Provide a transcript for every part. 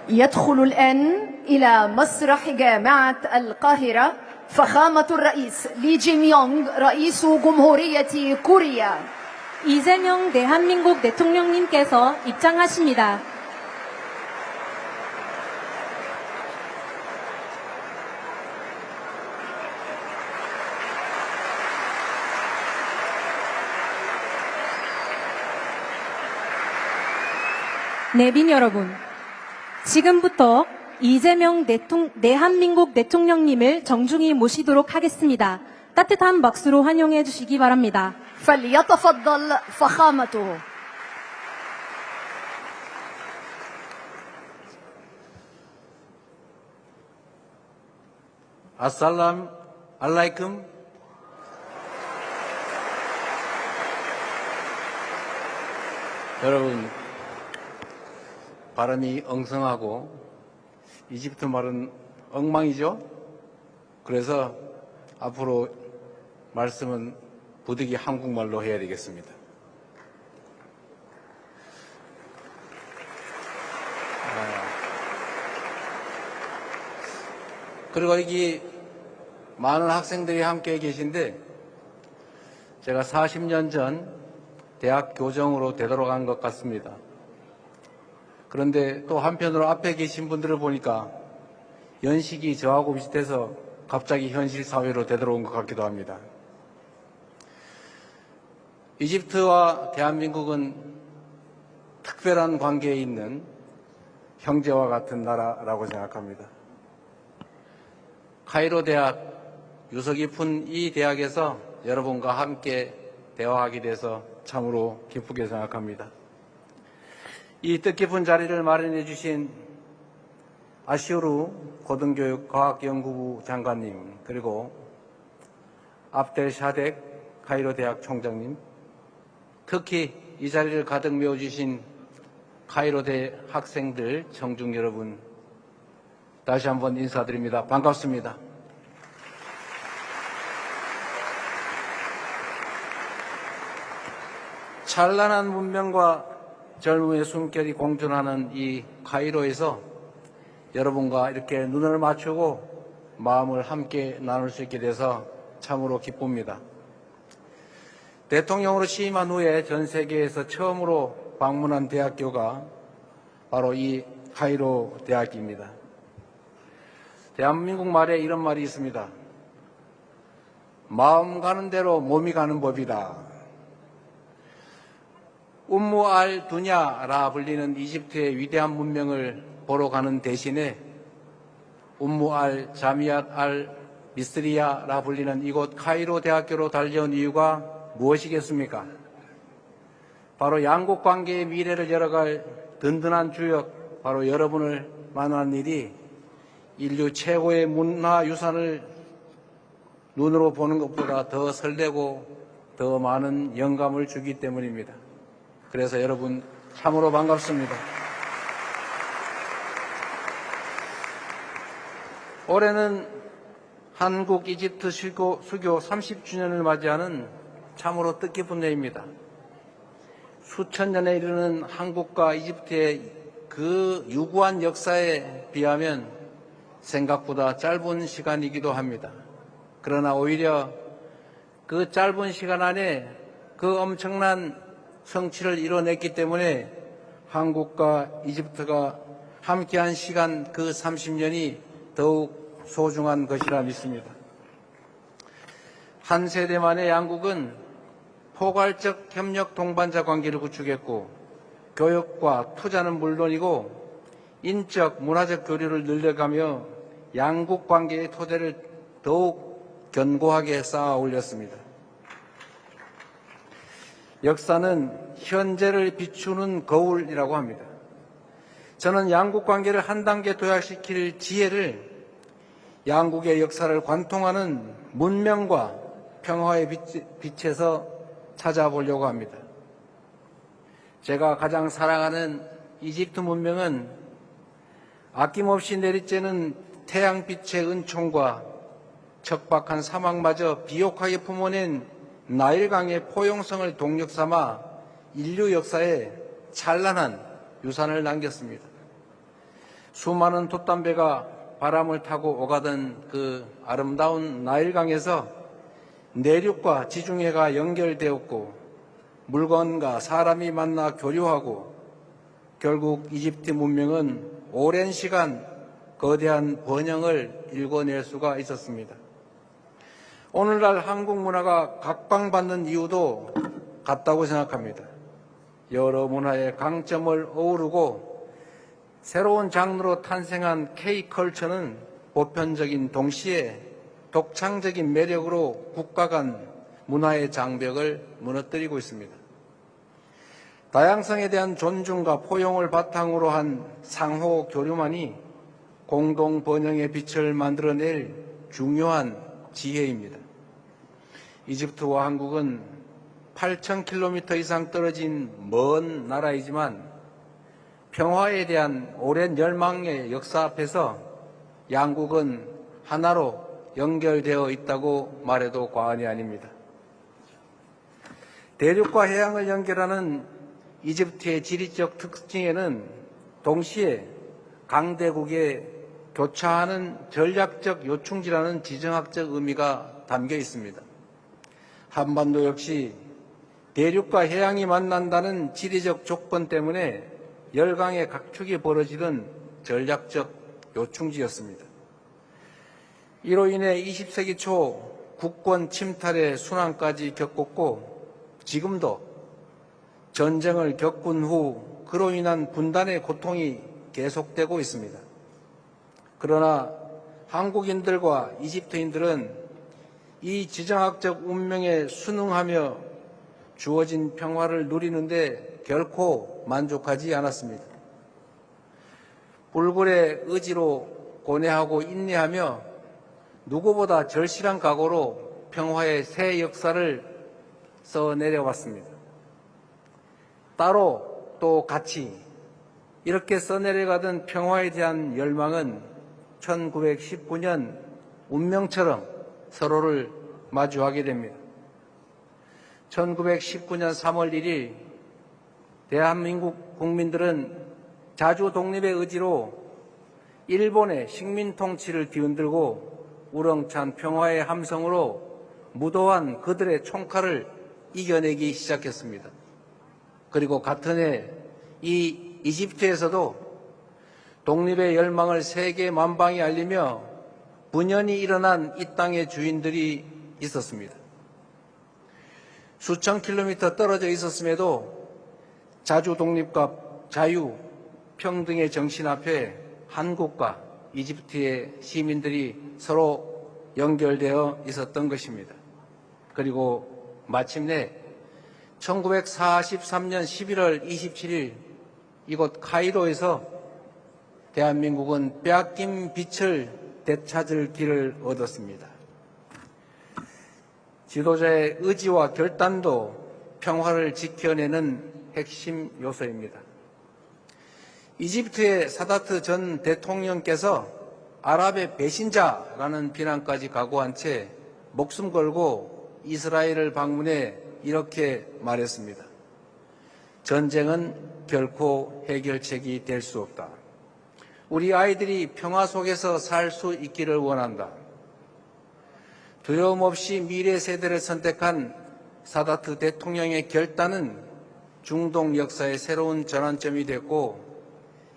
يدخل الآن إلى مسرح جامعة القاهرة فخامة الرئيس 리 지명용 رئيس جمهورية كوريا. 이재명 대한민국 대통령님께서 입장하십니다. 내빈 여러분, 지금부터 이재명 대한민국 대통령님을 정중히 모시도록 하겠습니다. 따뜻한 박수로 환영해 주시기 바랍니다. فليتفضل فخامته. 아살람 알라이쿰. 여러분, 발음이 엉성하고 이집트 말은 엉망이죠? 그래서 앞으로 말씀은 부득이 한국말로 해야 되겠습니다. 그리고 여기 많은 학생들이 함께 계신데 제가 40년 전 대학 교정으로 되돌아간 것 같습니다. 그런데 또 한편으로 앞에 계신 분들을 보니까 연식이 저하고 비슷해서 갑자기 현실 사회로 되돌아온 것 같기도 합니다. 이집트와 대한민국은 특별한 관계에 있는 형제와 같은 나라라고 생각합니다. 카이로 대학, 유서 깊은 이 대학에서 여러분과 함께 대화하게 돼서 참으로 기쁘게 생각합니다. 이 뜻깊은 자리를 마련해 주신 아시우르 고등교육과학연구부 장관님, 그리고 압델 샤덱 카이로 대학 총장님, 특히 이 자리를 가득 메워주신 카이로 대 학생들, 청중 여러분, 다시 한번 인사드립니다. 반갑습니다. 찬란한 문명과 젊음의 숨결이 공존하는 이 카이로에서 여러분과 이렇게 눈을 맞추고 마음을 함께 나눌 수 있게 돼서 참으로 기쁩니다. 대통령으로 취임한 후에 전 세계에서 처음으로 방문한 대학교가 바로 이 카이로 대학입니다. 대한민국 말에 이런 말이 있습니다. 마음 가는 대로 몸이 가는 법이다. 움무 알 두냐라 불리는 이집트의 위대한 문명을 보러 가는 대신에 움무 알 자미앗 알 미스리야라 불리는 이곳 카이로 대학교로 달려온 이유가 무엇이겠습니까? 바로 양국 관계의 미래를 열어갈 든든한 주역, 바로 여러분을 만난 일이 인류 최고의 문화유산을 눈으로 보는 것보다 더 설레고 더 많은 영감을 주기 때문입니다. 그래서 여러분 참으로 반갑습니다. 올해는 한국 이집트 수교 30주년을 맞이하는 참으로 뜻깊은 해입니다. 수천 년에 이르는 한국과 이집트의 그 유구한 역사에 비하면 생각보다 짧은 시간이기도 합니다. 그러나 오히려 그 짧은 시간 안에 그 엄청난 성취를 이뤄냈기 때문에 한국과 이집트가 함께한 시간 그 30년이 더욱 소중한 것이라 믿습니다. 한 세대 만에 양국은 포괄적 협력 동반자 관계를 구축했고 교육과 투자는 물론이고 인적, 문화적 교류를 늘려가며 양국 관계의 토대를 더욱 견고하게 쌓아 올렸습니다. 역사는 현재를 비추는 거울이라고 합니다. 저는 양국 관계를 한 단계 도약시킬 지혜를 양국의 역사를 관통하는 문명과 평화의 빛에서 찾아보려고 합니다. 제가 가장 사랑하는 이집트 문명은 아낌없이 내리쬐는 태양빛의 은총과 척박한 사막마저 비옥하게 품어낸 나일강의 포용성을 동력 삼아 인류 역사에 찬란한 유산을 남겼습니다. 수많은 돛담배가 바람을 타고 오가던 그 아름다운 나일강에서 내륙과 지중해가 연결되었고 물건과 사람이 만나 교류하고 결국 이집트 문명은 오랜 시간 거대한 번영을 일궈낼 수가 있었습니다. 오늘날 한국 문화가 각광받는 이유도 같다고 생각합니다. 여러 문화의 강점을 어우르고 새로운 장르로 탄생한 K컬처는 보편적인 동시에 독창적인 매력으로 국가 간 문화의 장벽을 무너뜨리고 있습니다. 다양성에 대한 존중과 포용을 바탕으로 한 상호 교류만이 공동 번영의 빛을 만들어낼 중요한 지혜입니다. 이집트와 한국은 8,000km 이상 떨어진 먼 나라이지만 평화에 대한 오랜 열망의 역사 앞에서 양국은 하나로 연결되어 있다고 말해도 과언이 아닙니다. 대륙과 해양을 연결하는 이집트의 지리적 특징에는 동시에 강대국의 교차하는 전략적 요충지라는 지정학적 의미가 담겨 있습니다. 한반도 역시 대륙과 해양이 만난다는 지리적 조건 때문에 열강의 각축이 벌어지던 전략적 요충지였습니다. 이로 인해 20세기 초 국권 침탈의 순환까지 겪었고 지금도 전쟁을 겪은 후 그로 인한 분단의 고통이 계속되고 있습니다. 그러나 한국인들과 이집트인들은 이 지정학적 운명에 순응하며 주어진 평화를 누리는데 결코 만족하지 않았습니다. 불굴의 의지로 고뇌하고 인내하며 누구보다 절실한 각오로 평화의 새 역사를 써내려왔습니다. 따로 또 같이 이렇게 써내려가던 평화에 대한 열망은 1919년 운명처럼 서로를 마주하게 됩니다. 1919년 3월 1일 대한민국 국민들은 자주 독립의 의지로 일본의 식민 통치를 뒤흔들고 우렁찬 평화의 함성으로 무도한 그들의 총칼을 이겨내기 시작했습니다. 그리고 같은 해 이 이집트에서도 독립의 열망을 세계 만방에 알리며 분연히 일어난 이 땅의 주인들이 있었습니다. 수천 킬로미터 떨어져 있었음에도 자주 독립과 자유, 평등의 정신 앞에 한국과 이집트의 시민들이 서로 연결되어 있었던 것입니다. 그리고 마침내 1943년 11월 27일 이곳 카이로에서 대한민국은 빼앗긴 빛을 되찾을 길을 얻었습니다. 지도자의 의지와 결단도 평화를 지켜내는 핵심 요소입니다. 이집트의 사다트 전 대통령께서 아랍의 배신자라는 비난까지 각오한 채 목숨 걸고 이스라엘을 방문해 이렇게 말했습니다. 전쟁은 결코 해결책이 될 수 없다. 우리 아이들이 평화 속에서 살 수 있기를 원한다. 두려움 없이 미래 세대를 선택한 사다트 대통령의 결단은 중동 역사의 새로운 전환점이 됐고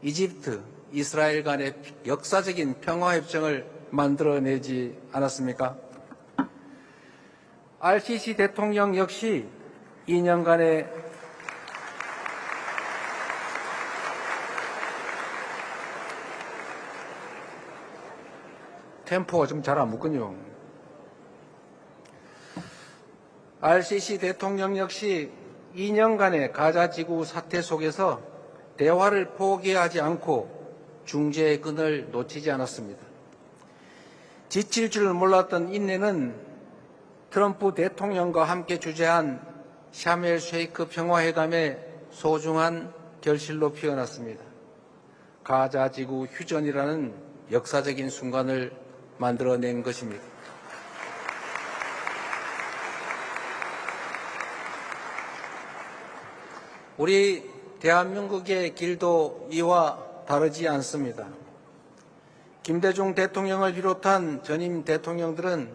이집트, 이스라엘 간의 역사적인 평화협정을 만들어내지 않았습니까? RCC 대통령 역시 2년간의 템포가 좀 잘 안 붙군요. RCC 대통령 역시 2년간의 가자 지구 사태 속에서 대화를 포기하지 않고 중재의 끈을 놓치지 않았습니다. 지칠 줄 몰랐던 인내는 트럼프 대통령과 함께 주재한 샤멜 쉐이크 평화회담의 소중한 결실로 피어났습니다. 가자 지구 휴전이라는 역사적인 순간을 만들어낸 것입니다. 우리 대한민국의 길도 이와 다르지 않습니다. 김대중 대통령을 비롯한 전임 대통령들은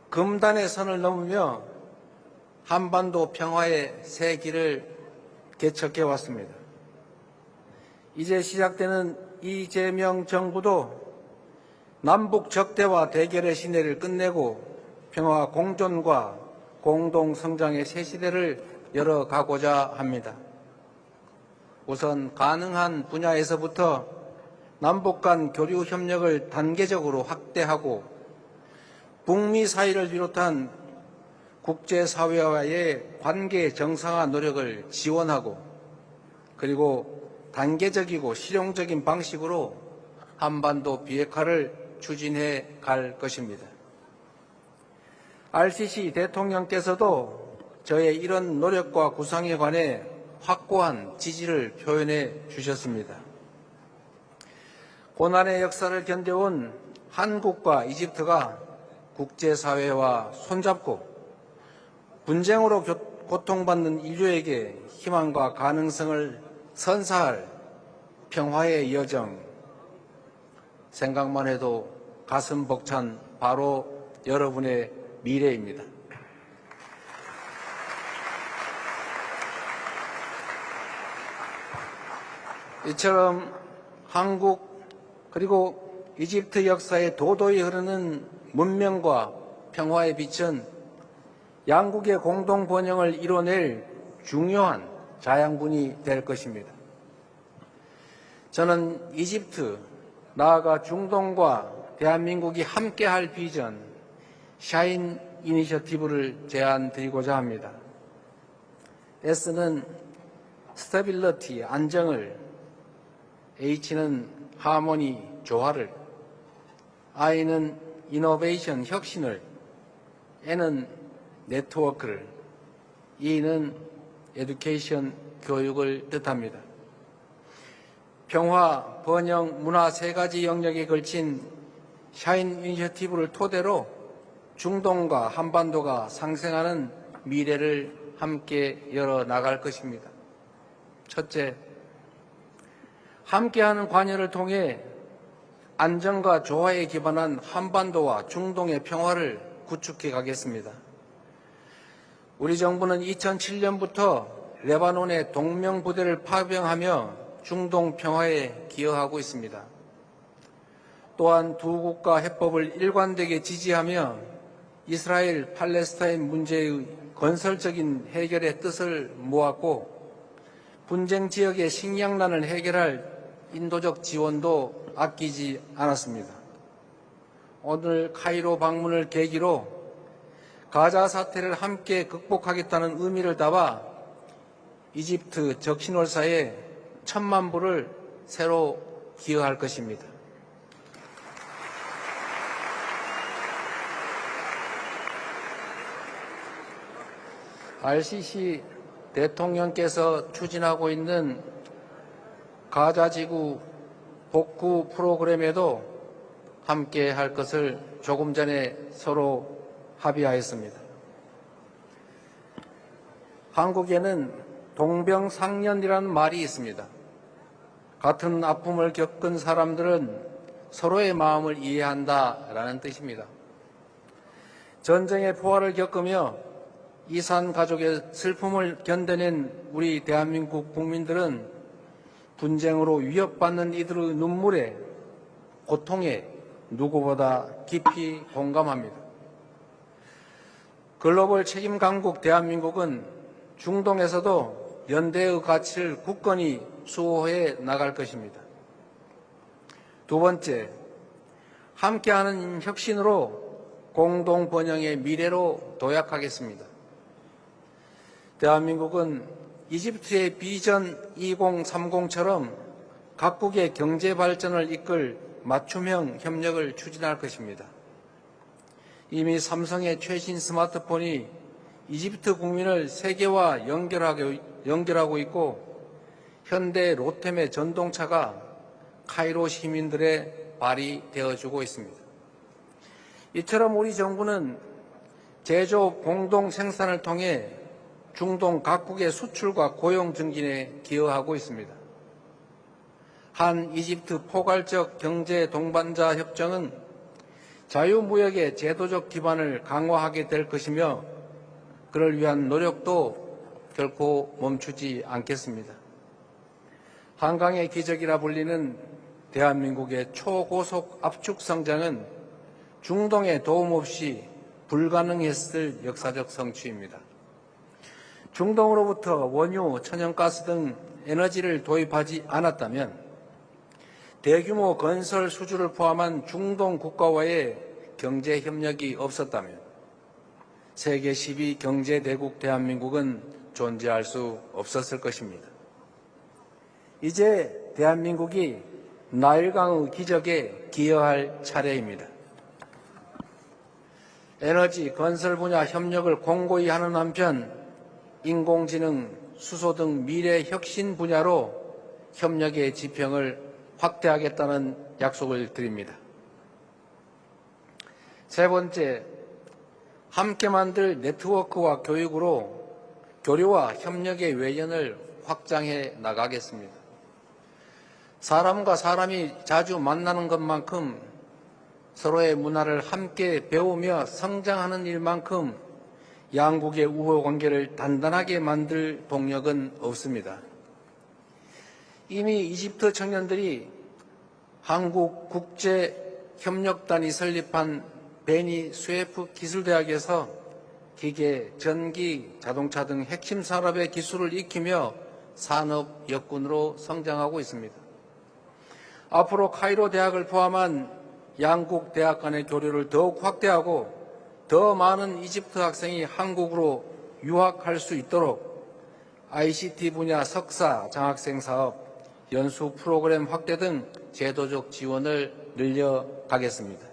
금단의 선을 넘으며 한반도 평화의 새 길을 개척해 왔습니다. 이제 시작되는 이재명 정부도 남북 적대와 대결의 시대를 끝내고 평화 공존과 공동 성장의 새 시대를 열어가고자 합니다. 우선 가능한 분야에서부터 남북 간 교류 협력을 단계적으로 확대하고 북미 사이를 비롯한 국제사회와의 관계 정상화 노력을 지원하고 그리고 단계적이고 실용적인 방식으로 한반도 비핵화를 추진해 갈 것입니다. RCC 대통령께서도 저의 이런 노력과 구상에 관해 확고한 지지를 표현해 주셨습니다. 고난의 역사를 견뎌온 한국과 이집트가 국제사회와 손잡고 분쟁으로 고통받는 인류에게 희망과 가능성을 선사할 평화의 여정, 생각만 해도 가슴 벅찬 바로 여러분의 미래입니다. 이처럼 한국 그리고 이집트 역사에 도도히 흐르는 문명과 평화의 빛은 양국의 공동 번영을 이뤄낼 중요한 자양분이 될 것입니다. 저는 이집트, 나아가 중동과 대한민국이 함께할 비전, 샤인 이니셔티브를 제안드리고자 합니다. S는 스테빌리티, 안정을, H는 하모니, 조화를, I는 이노베이션, 혁신을, N은 네트워크를, E는 에듀케이션, 교육을 뜻합니다. 평화, 번영, 문화 세 가지 영역에 걸친 샤인 이니셔티브를 토대로 중동과 한반도가 상생하는 미래를 함께 열어나갈 것입니다. 첫째, 함께하는 관여를 통해 안정과 조화에 기반한 한반도와 중동의 평화를 구축해 가겠습니다. 우리 정부는 2007년부터 레바논의 동명부대를 파병하며 중동 평화에 기여하고 있습니다. 또한 두 국가 해법을 일관되게 지지하며 이스라엘 팔레스타인 문제의 건설적인 해결의 뜻을 모았고 분쟁 지역의 식량난을 해결할 인도적 지원도 아끼지 않았습니다. 오늘 카이로 방문을 계기로 가자 사태를 함께 극복하겠다는 의미를 담아 이집트 적신월사에 1,000만 불을 새로 기여할 것입니다. RCC 대통령께서 추진하고 있는 가자지구 복구 프로그램에도 함께 할 것을 조금 전에 서로 합의하였습니다. 한국에는 동병상련이라는 말이 있습니다. 같은 아픔을 겪은 사람들은 서로의 마음을 이해한다라는 뜻입니다. 전쟁의 포화를 겪으며 이산 가족의 슬픔을 견뎌낸 우리 대한민국 국민들은 분쟁으로 위협받는 이들의 눈물에, 고통에 누구보다 깊이 공감합니다. 글로벌 책임 강국 대한민국은 중동에서도 연대의 가치를 굳건히 수호해 나갈 것입니다. 두 번째, 함께하는 혁신으로 공동 번영의 미래로 도약하겠습니다. 대한민국은 이집트의 비전 2030처럼 각국의 경제 발전을 이끌 맞춤형 협력을 추진할 것입니다. 이미 삼성의 최신 스마트폰이 이집트 국민을 세계와 연결하고 있고 현대 로템의 전동차가 카이로 시민들의 발이 되어주고 있습니다. 이처럼 우리 정부는 제조업 공동 생산을 통해 중동 각국의 수출과 고용 증진에 기여하고 있습니다. 한 이집트 포괄적 경제 동반자 협정은 자유무역의 제도적 기반을 강화하게 될 것이며 그를 위한 노력도 결코 멈추지 않겠습니다. 한강의 기적이라 불리는 대한민국의 초고속 압축 성장은 중동의 도움 없이 불가능했을 역사적 성취입니다. 중동으로부터 원유, 천연가스 등 에너지를 도입하지 않았다면 대규모 건설 수주를 포함한 중동 국가와의 경제 협력이 없었다면 세계 10위 경제대국 대한민국은 존재할 수 없었을 것입니다. 이제 대한민국이 나일강의 기적에 기여할 차례입니다. 에너지, 건설 분야 협력을 공고히 하는 한편 인공지능, 수소 등 미래 혁신 분야로 협력의 지평을 확대하겠다는 약속을 드립니다. 세 번째, 함께 만들 네트워크와 교육으로 교류와 협력의 외연을 확장해 나가겠습니다. 사람과 사람이 자주 만나는 것만큼 서로의 문화를 함께 배우며 성장하는 일만큼 양국의 우호관계를 단단하게 만들 동력은 없습니다. 이미 이집트 청년들이 한국국제협력단이 설립한 베니 스웨프 기술대학에서 기계, 전기, 자동차 등 핵심 산업의 기술을 익히며 산업 역군으로 성장하고 있습니다. 앞으로 카이로 대학을 포함한 양국 대학 간의 교류를 더욱 확대하고 더 많은 이집트 학생이 한국으로 유학할 수 있도록 ICT 분야 석사, 장학생 사업, 연수 프로그램 확대 등 제도적 지원을 늘려가겠습니다.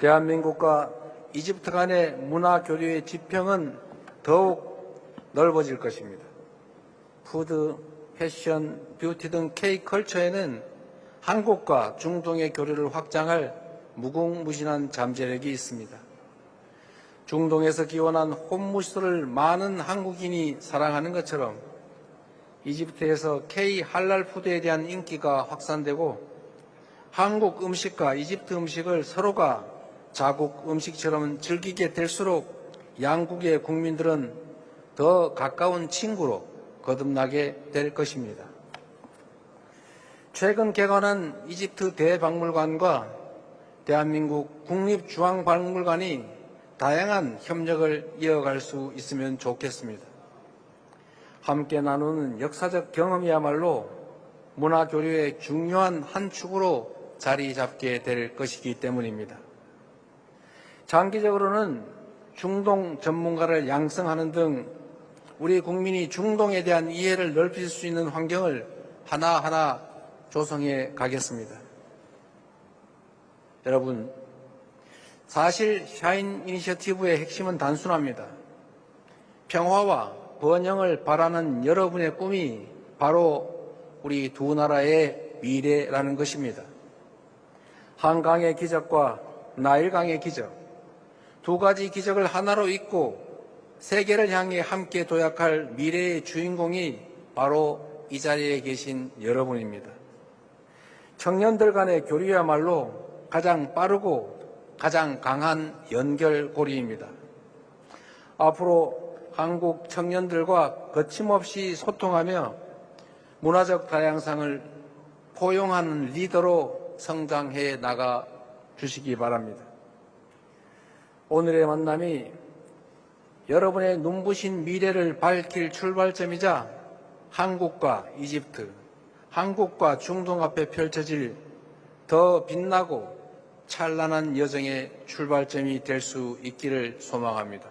대한민국과 이집트 간의 문화 교류의 지평은 더욱 넓어질 것입니다. 푸드, 패션, 뷰티 등 K컬처에는 한국과 중동의 교류를 확장할 무궁무진한 잠재력이 있습니다. 중동에서 기원한 홈무스를 많은 한국인이 사랑하는 것처럼 이집트에서 K 할랄 푸드에 대한 인기가 확산되고 한국 음식과 이집트 음식을 서로가 자국 음식처럼 즐기게 될수록 양국의 국민들은 더 가까운 친구로 거듭나게 될 것입니다. 최근 개관한 이집트 대박물관과 대한민국 국립중앙박물관이 다양한 협력을 이어갈 수 있으면 좋겠습니다. 함께 나누는 역사적 경험이야말로 문화교류의 중요한 한 축으로 자리 잡게 될 것이기 때문입니다. 장기적으로는 중동 전문가를 양성하는 등 우리 국민이 중동에 대한 이해를 넓힐 수 있는 환경을 하나하나 조성해 가겠습니다. 여러분, 사실 샤인 이니셔티브의 핵심은 단순합니다. 평화와 번영을 바라는 여러분의 꿈이 바로 우리 두 나라의 미래라는 것입니다. 한강의 기적과 나일강의 기적, 두 가지 기적을 하나로 잇고 세계를 향해 함께 도약할 미래의 주인공이 바로 이 자리에 계신 여러분입니다. 청년들 간의 교류야말로 가장 빠르고 가장 강한 연결고리입니다. 앞으로 한국 청년들과 거침없이 소통하며 문화적 다양성을 포용하는 리더로 성장해 나가 주시기 바랍니다. 오늘의 만남이 여러분의 눈부신 미래를 밝힐 출발점이자 한국과 이집트, 한국과 중동 앞에 펼쳐질 더 빛나고 찬란한 여정의 출발점이 될 수 있기를 소망합니다.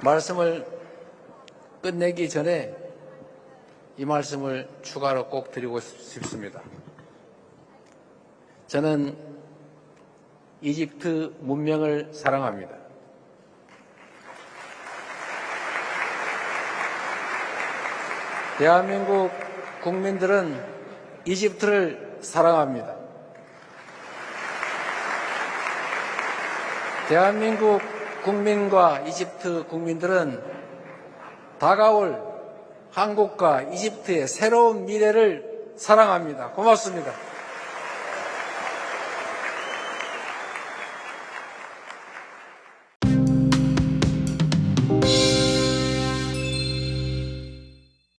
말씀을 끝내기 전에 이 말씀을 추가로 꼭 드리고 싶습니다. 저는 이집트 문명을 사랑합니다. 대한민국 국민들은 이집트를 사랑합니다. 대한민국 국민과 이집트 국민들은 다가올 한국과 이집트의 새로운 미래를 사랑합니다. 고맙습니다.